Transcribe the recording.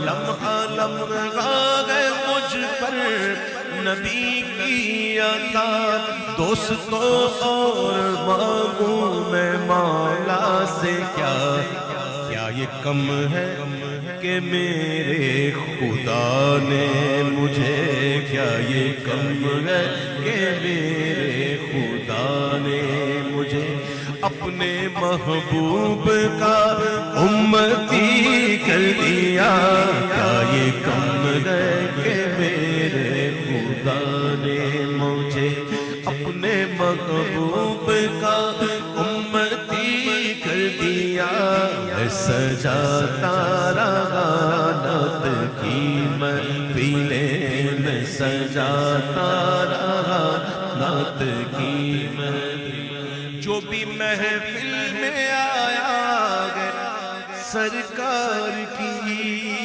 لمحہ لمحہ ہے مجھ پر نبی کی عطا، دوستوں اور مانگوں میں مولا سے کیا، کیا یہ کم ہے کہ میرے خدا نے مجھے، کیا یہ کم ہے کہ میرے خدا نے مجھے اپنے محبوب کا امتی کر دیا، کیا یہ کم ہے کہ میرے خدا نے مجھے اپنے محبوب کا امتی کر دیا۔ میں سجاتا رہا نعت کی محفلیں، میں سجاتا